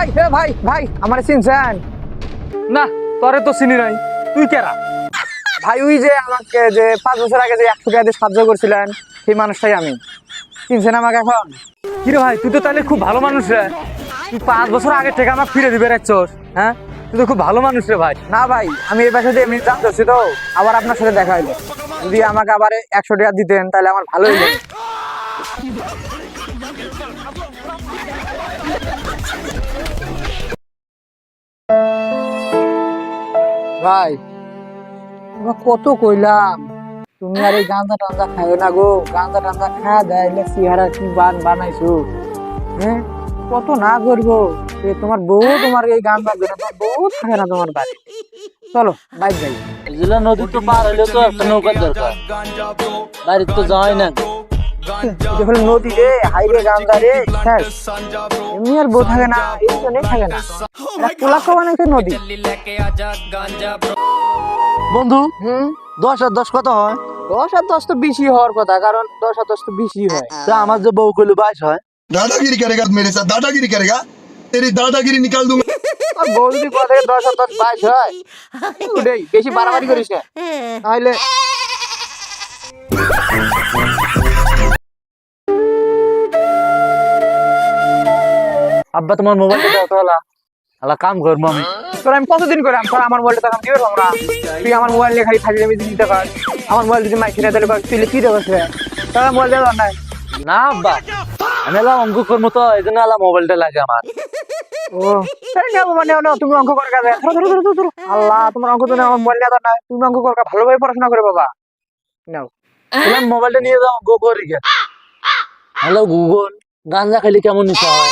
ভাই হে ভাই ভাই আমার চিনছেন? না তোরে তো চিনি নাই, তুই কেরা? ভাই ওই যে আমাকে যে 5 বছর আগে যে 100 টাকা দিয়ে সাহায্য করছিলেন সেই মানুষটাই আমি। চিনছেন আমাকে এখন? কিরে ভাই, তুই তো তাহলে খুব ভালো মানুষ রে। তুই 5 বছর আগে থেকে আমাকে ফিরে দিবে রাখছস, হ্যাঁ? তুই তো খুব ভালো মানুষ রে ভাই। না ভাই, আমি এই বাসাতে এমনি জানতে হচ্ছি তো, আবার আপনার সাথে দেখা হইলো। যদি আমাকে আবার 100 টাকা দিতেন তাহলে আমার ভালো হইলো। ভাই তোমার কত কইলাম তুমি আর এই গাঁজা টাঞ্জা খাইও না গো। গাঁজা টাঞ্জা খাওয়া দেয় চেহারা কি বানাইছো, হ্যাঁ? কত না করবো, তোমার বউ তোমার এই গান বাজবে না, তোমার বউ থাকে না তোমার বাড়ি। চলো বাইক যাই। জিলা নদী তো পার হইলে তো একটা নৌকার দরকার, বাড়িতে তো যাওয়াই না। এটা হলো নদী রে, হাইরে গাঞ্জা রে, শেষ। এমনি আর বউ থাকে না, এই জন্যই থাকে না। পোলাকো বানাইছে নদী। বন্ধু, হুম, 10 আর 10 কত হয়? 10 আর 10 তো বেশি হওয়ার কথা, কারণ 10 আর 10 তো বেশি হয়। তা আমার যে বউ কইলো 22 হয়। दादागिरी करेगा मेरे साथ दादागिरी करेगा तेरी दादागिरी निकाल दूंगा আর বউ যদি কথা 10 আর 10 22 হয়, ওটাই বেশি বাড়াবাড়ি করিস না, তাহলে আব্বা তোমার মোবাইলটা দাও তো হলা, হলা কাম করবো আমি। তোর আমি কতদিন করে আমার মোবাইলটা তখন দিবে তোমরা। তুই আমার মোবাইল নিয়ে খালি ফাজিলে মিজি দিতে পার। আমার মোবাইল যদি মাইক কিনে দিলে তুই কি দেবো? তারা মোবাইল দেওয়ার নাই। না আব্বা, আমি এলাম অঙ্ক করবো তো, এই জন্য এলাম মোবাইলটা লাগে আমার। ও তাই নেবো মানে নাও, তুমি অঙ্ক করে কাজে আল্লাহ তোমার অঙ্ক তো আমার মোবাইল নেওয়া নাই, তুমি অঙ্ক করে ভালোভাবে পড়াশোনা করে বাবা। নাও এলাম মোবাইলটা নিয়ে যাও, অঙ্ক করি গে। হ্যালো গুগল, গাঞ্জা খাইলে কেমন নিশা হয়?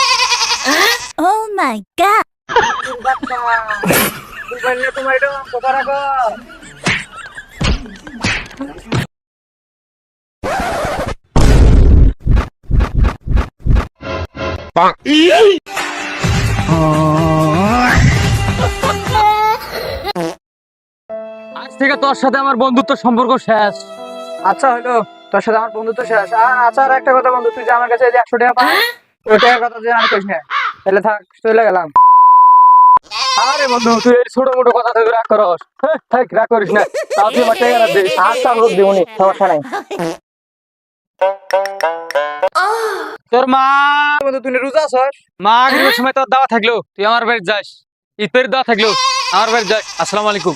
Oh my god! মোবাইল নিয়ে তোমার এটা অঙ্ক করা গো। আজ থেকে তোর সাথে আমার বন্ধুত্ব সম্পর্ক শেষ। আচ্ছা হলো, তোর সাথে আমার বন্ধুত্ব শেষ। আচ্ছা আর একটা কথা বন্ধু, তুই যে আমার কাছে এই যে 100 টাকা পাস, ওই টাকার কথা যে আর কইস না, তাহলে থাক, চলে গেলাম। আরে বন্ধু, তুই এই ছোট মোটো কথা থেকে রাগ করস? থাক, রাগ করিস না, তাও তুই আমার টাকাটা দে। আচ্ছা হোক দিবনি, সমস্যা নাই। তোর মা বন্ধু তুই রোজা আছস? মাগরিবের সময় তোর দাওয়া থাকলো, তুই আমার বাড়ি যাস। ঈদের দাওয়া থাকলো, আমার বাড়ি যাস। আসসালামু আলাইকুম।